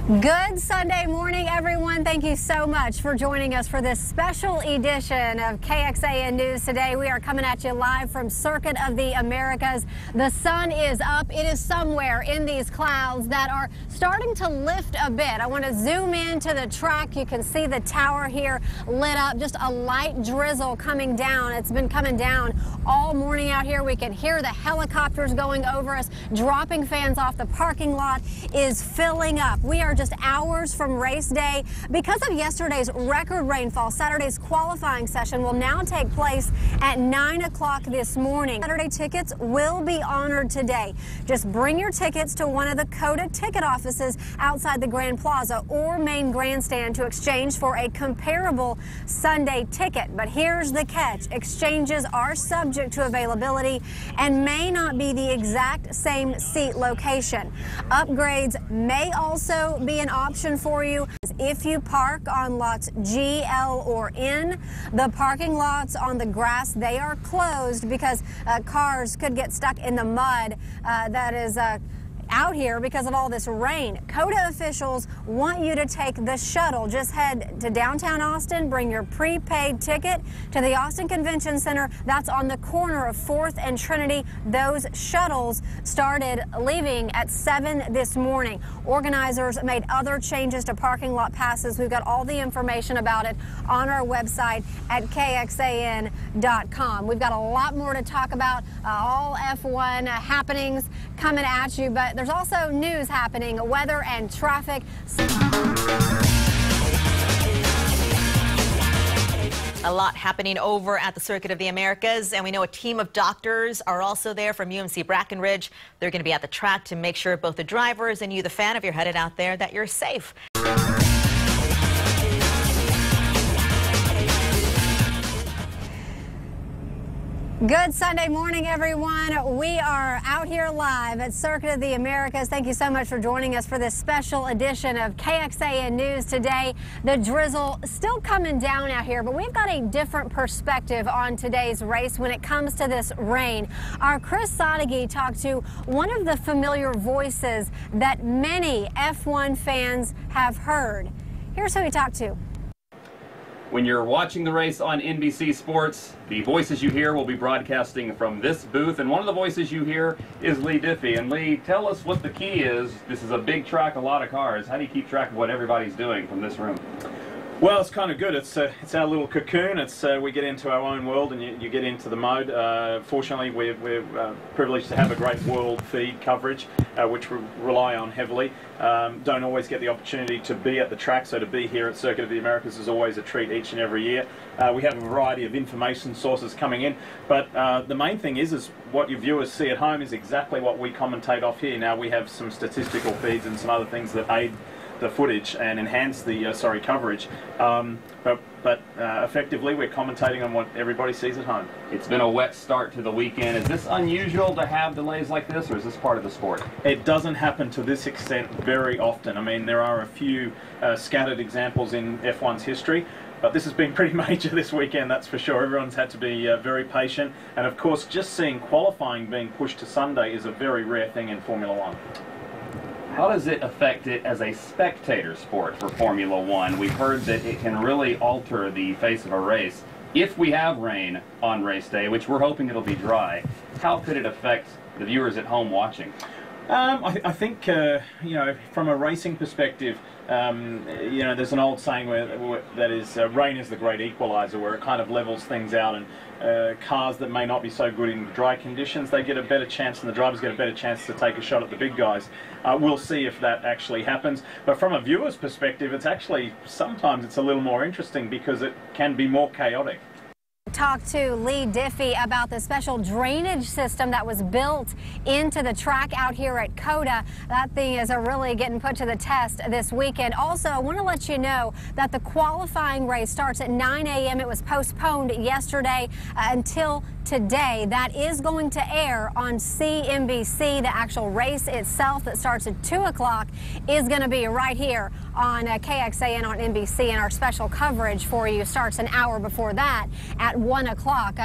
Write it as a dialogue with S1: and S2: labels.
S1: Good Sunday morning, everyone. Thank you so much for joining us for this special edition of KXAN News Today. We are coming at you live from Circuit of the Americas. The sun is up. It is somewhere in these clouds that are starting to lift a bit. I want to zoom in to the track. You can see the tower here lit up. Just a light drizzle coming down. It's been coming down all morning out here. We can hear the helicopters going over us. Dropping fans off. The parking lot is filling up. We are just hours from race day. Because of yesterday's record rainfall, Saturday's qualifying session will now take place at 9 o'clock this morning. Saturday tickets will be honored today. Just bring your tickets to one of the COTA ticket offices outside the Grand Plaza or main grandstand to exchange for a comparable Sunday ticket. But here's the catch. Exchanges are subject to availability and may not be the exact same seat location. Upgrades may also be an option for you. If you park on lots G, L, or N, the parking lots on the grass, they are closed because cars could get stuck in the mud that is out here because of all this rain. COTA officials want you to take the shuttle. Just head to downtown Austin, bring your prepaid ticket to the Austin Convention Center. That's on the corner of 4th and Trinity. Those shuttles started leaving at 7 this morning. Organizers made other changes to parking lot passes. We've got all the information about it on our website at KXAN.com. We've got a lot more to talk about, all F1 happenings coming at you, but there's also news happening, weather and traffic.
S2: A lot happening over at the Circuit of the Americas, and we know a team of doctors are also there from UMC Brackenridge. They're going to be at the track to make sure both the drivers and you, the fan, if you're headed out there, that you're safe.
S1: Good Sunday morning, everyone. We are out here live at Circuit of the Americas. Thank you so much for joining us for this special edition of KXAN News Today. The drizzle still coming down out here, but we've got a different perspective on today's race when it comes to this rain. Our Chris Sadeghi talked to one of the familiar voices that many F1 fans have heard. Here's who he talked to.
S3: When you're watching the race on NBC Sports, the voices you hear will be broadcasting from this booth, and one of the voices you hear is Leigh Diffey. And Leigh, tell us what the key is. This is a big track, a lot of cars. How do you keep track of what everybody's doing from this room?
S4: Well, it's kind of good. It's our little cocoon. We get into our own world, and you get into the mode. Fortunately, we're privileged to have a great world feed coverage, which we rely on heavily. Don't always get the opportunity to be at the track, so to be here at Circuit of the Americas is always a treat each and every year. We have a variety of information sources coming in, but the main thing is what your viewers see at home is exactly what we commentate off here. Now, we have some statistical feeds and some other things that aid the footage and enhance the coverage, but effectively we're commentating on what everybody sees at home.
S3: It's been a wet start to the weekend. Is this unusual to have delays like this, or is this part of the sport?
S4: It doesn't happen to this extent very often. I mean, there are a few scattered examples in F1's history, but this has been pretty major this weekend, that's for sure. Everyone's had to be very patient, and of course just seeing qualifying being pushed to Sunday is a very rare thing in Formula One.
S3: How does it affect it as a spectator sport for Formula One? We've heard that it can really alter the face of a race. If we have rain on race day, which we're hoping it'll be dry, how could it affect the viewers at home watching?
S4: I think, from a racing perspective, there's an old saying that is, rain is the great equalizer, where it kind of levels things out, and cars that may not be so good in dry conditions, they get a better chance, and the drivers get a better chance to take a shot at the big guys. We'll see if that actually happens. But from a viewer's perspective, sometimes it's a little more interesting because it can be more chaotic.
S1: Talked to Leigh Diffey about the special drainage system that was built into the track out here at COTA. That thing is really getting put to the test this weekend. Also, I want to let you know that the qualifying race starts at 9 a.m. It was postponed yesterday until today. That is going to air on CNBC. The actual race itself that starts at 2 o'clock is going to be right here on KXAN on NBC, and our special coverage for you starts an hour before that at 1 o'clock.